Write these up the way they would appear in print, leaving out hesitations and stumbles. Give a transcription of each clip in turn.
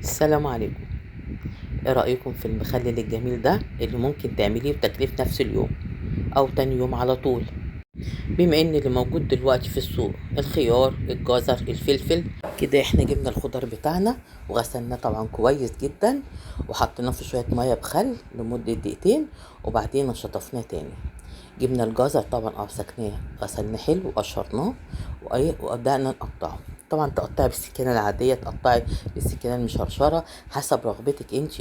السلام عليكم. ايه رأيكم في المخلل الجميل ده اللي ممكن تعمليه بتكليف نفس اليوم او تاني يوم على طول؟ بما ان اللي موجود دلوقتي في السوق الخيار، الجزر، الفلفل. كده احنا جبنا الخضار بتاعنا وغسلناه طبعا كويس جدا، وحطيناه في شوية مية بخل لمدة دقيقتين، وبعدين شطفناه تاني. جبنا الجزر طبعا مسكناه غسلناه حلو وقشرناه وبدأنا نقطعه. طبعا تقطعي بالسكينة العادية، تقطعي بالسكينة المشرشرة حسب رغبتك انت.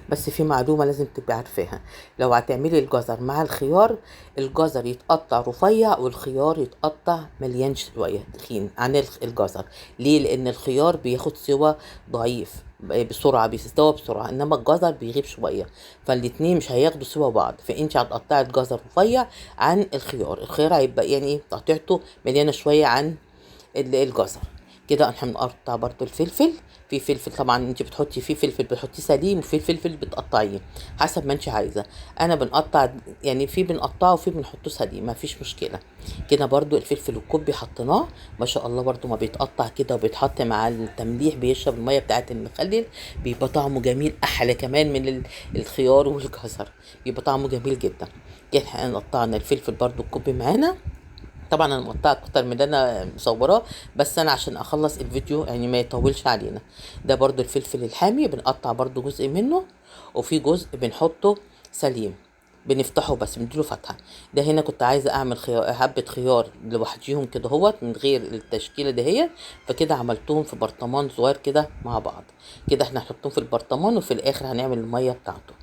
بس في معلومة لازم تبقي عارفاها: لو هتعملي الجزر مع الخيار، الجزر يتقطع رفيع والخيار يتقطع مليان شوية تخين عن الجزر. ليه؟ لأن الخيار بياخد سوا ضعيف بسرعة، بيستوى بسرعة، انما الجزر بيغيب شوية، فالاتنين مش هياخدوا سوا بعض. فانت هتقطعي الجزر رفيع عن الخيار هيبقى يعني تقطيعته مليانة شوية عن الجزر. كده احنا بنقطع برضو الفلفل. في فلفل طبعا انت بتحطي فيه فلفل بتحطيه سليم، وفي فلفل بتقطعيه حسب ما انت عايزه. انا بنقطع يعني في بنقطعه وفي بنحطه سليم، ما فيش مشكله. كده برضو الفلفل الكوبي حطيناه ما شاء الله، برضو ما بيتقطع كده وبيتحط مع التمليح بيشرب الميه بتاعه المخلل، بيبقى طعمه جميل احلى كمان من الخيار والجزر، بيبقى طعمه جميل جدا. كده احنا قطعنا الفلفل برضو الكوبي معانا. طبعا انا مقطعه اكتر من اللي انا مصوراه، بس انا عشان اخلص الفيديو يعني ما يطولش علينا. ده برضو الفلفل الحامي بنقطع برضو جزء منه، وفي جزء بنحطه سليم بنفتحه بس بنديله فتحه. ده هنا كنت عايزه اعمل حبه خيار لوحديهم كده هوت من غير التشكيله دهيت، فكده عملتهم في برطمان صغير كده مع بعض. كده احنا هنحطهم في البرطمان، وفي الاخر هنعمل الميه بتاعته.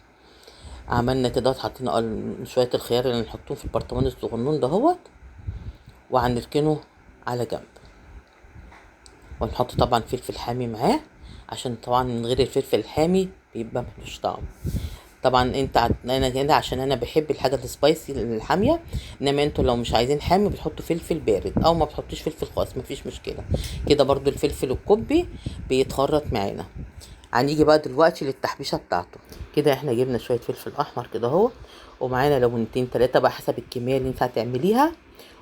عملنا كده حطينا شويه الخيار اللي نحطهم في البرطمان الصغنون دهوت، وهنركنه على جنب. ونحط طبعا فلفل حامي معاه، عشان طبعا من غير الفلفل الحامي بيبقى ملوش طعم. طبعا انا كده عشان انا بحب الحاجه السبايسي الحاميه، انما انتوا لو مش عايزين حامي بتحطوا فلفل بارد او ما بتحطوش فلفل خالص، مفيش مشكله. كده برضو الفلفل الكوبي بيتخرط معانا. هنيجي بقى دلوقتي للتحبيشه بتاعته. كده احنا جبنا شويه فلفل احمر كده اهو، ومعانا ليمونتين تلاتة بقى حسب الكميه اللي انت هتعمليها،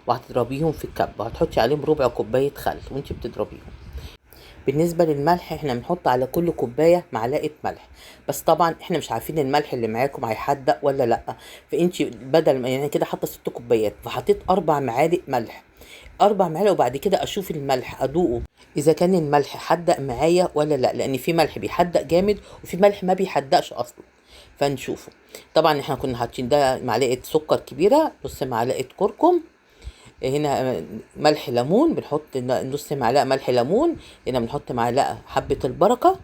وهتضربيهم في الكب وهتحطي عليهم ربع كوبايه خل وانت بتضربيهم. بالنسبه للملح احنا بنحط على كل كوبايه معلقه ملح، بس طبعا احنا مش عارفين الملح اللي معاكم هيحدق ولا لا. فانت بدل ما يعني كده حاطه 6 كوبايات فحطيت 4 معالق ملح، 4 معالق، وبعد كده اشوف الملح ادوقه اذا كان الملح حدق معايا ولا لا، لان في ملح بيحدق جامد وفي ملح ما بيحدقش اصلا، فنشوفه. طبعا احنا كنا حاطين ده معلقه سكر كبيره، نص معلقه كركم، هنا ملح ليمون بنحط نص معلقه ملح ليمون، هنا بنحط معلقه حبه البركه.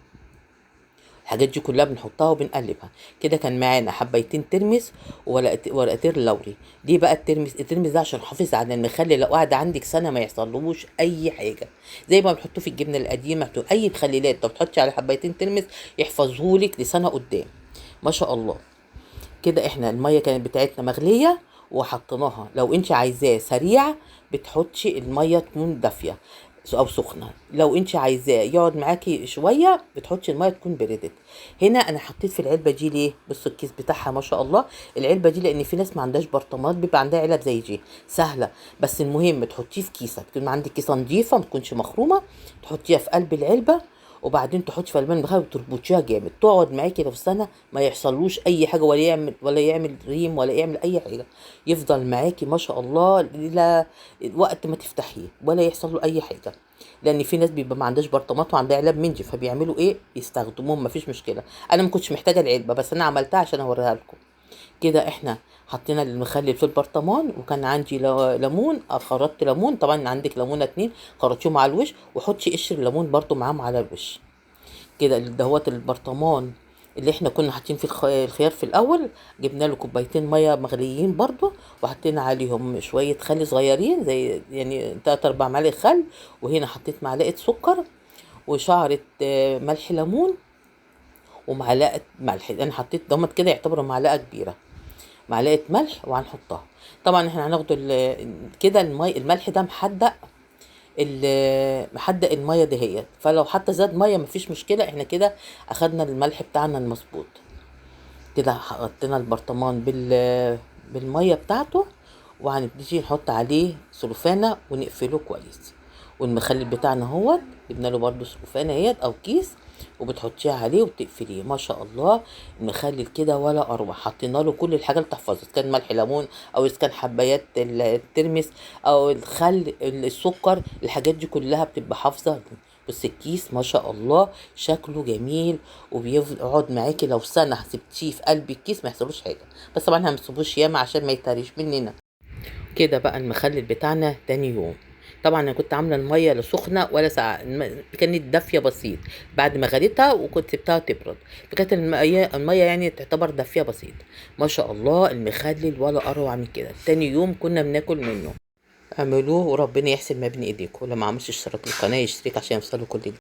الحاجات دي كلها بنحطها وبنقلبها. كده كان معانا حبيتين ترمس ورقتين لوري. دي بقى الترمس ده عشان حافظ على المخلل، لو قعد عندك سنه ما يحصلوش اي حاجه، زي ما بنحطه في الجبنه القديمه، اي مخللات لو بتحطي على حبيتين ترمس يحفظهولك لسنه قدام ما شاء الله. كده احنا الميه كانت بتاعتنا مغليه وحطيناها. لو انت عايزاه سريع بتحطي الميه تكون دافيه او سخنه، لو انت عايزاه يقعد معاكي شويه بتحطي الميه تكون بردت. هنا انا حطيت في العلبه دي ليه؟ بصوا الكيس بتاعها ما شاء الله. العلبه دي لان في ناس ما عندهاش برطمانات بيبقى عندها علب زي دي سهله، بس المهم تحطيه في كيسه، تكون عندك كيسه نظيفه ما تكونش مخرومه، تحطيها في قلب العلبه، وبعدين تحطي في البان بخار وتربطيها جامد، تقعد معاكي لو سنه ما يحصلوش اي حاجه، ولا يعمل ريم ولا يعمل اي حاجه، يفضل معاكي ما شاء الله الى وقت ما تفتحيه ولا يحصل له اي حاجه. لان في ناس بيبقى ما عندهاش برطمات وعندها علب منجي، فبيعملوا ايه؟ يستخدموهم، ما فيش مشكله. انا ما كنتش محتاجه العلبه، بس انا عملتها عشان اوريها لكم. كده احنا حطينا المخلل في البرطمان، وكان عندي ليمون، خرطت ليمون، طبعا عندك ليمونه 2 خرطيهم على الوش، وحطي قشر الليمون برضو معاهم على الوش. كده دهوت البرطمان اللي احنا كنا حاطين فيه الخيار في الاول، جبنا له كوبايتين ميه مغليين برضو، وحطينا عليهم شويه خل صغيرين زي يعني 3 4 معالق خل، وهنا حطيت معلقه سكر وشعره ملح ليمون ومعلقه ملح. انا حطيت دومت كده يعتبروا معلقه كبيره، معلقه ملح وهنحطها. طبعا احنا هناخد كده الملح ده محدق الميه دهيت، فلو حتى زاد ميه مفيش مشكله، احنا كده اخدنا الملح بتاعنا المظبوط. كده حطينا البرطمان بالميه بتاعته، وهنبتدي نحط عليه سلوفانه ونقفله كويس. والمخلل بتاعنا جبنا له برده سلوفانه اهيت او كيس، وبتحطيه عليه وتقفليه. ما شاء الله المخلل كده ولا اروع. حطينا له كل الحاجات اللي تحفظه، اذا كان ملح ليمون او اذا كان حبايات الترمس او الخل السكر، الحاجات دي كلها بتبقى حافظه. بس الكيس ما شاء الله شكله جميل وبيقعد معاكي لو سنه سبتيه في قلب الكيس ما يحصلوش حاجه. بس طبعا ما نسيبوش ياما عشان ما يتهريش مننا. كده بقى المخلل بتاعنا تاني يوم. طبعا انا كنت عامله الميه لا سخنه ولا ساقعه، كانت دافيه بسيط. بعد ما غليتها وكنت سبتها تبرد، فكانت الميه يعني تعتبر دافيه بسيط. ما شاء الله المخلل ولا اروع من كده. تاني يوم كنا بناكل منه. اعملوه وربنا يحسن ما بين ايديكم. ولما عملتش اشتراك القناه يشترك عشان يوصلوا كل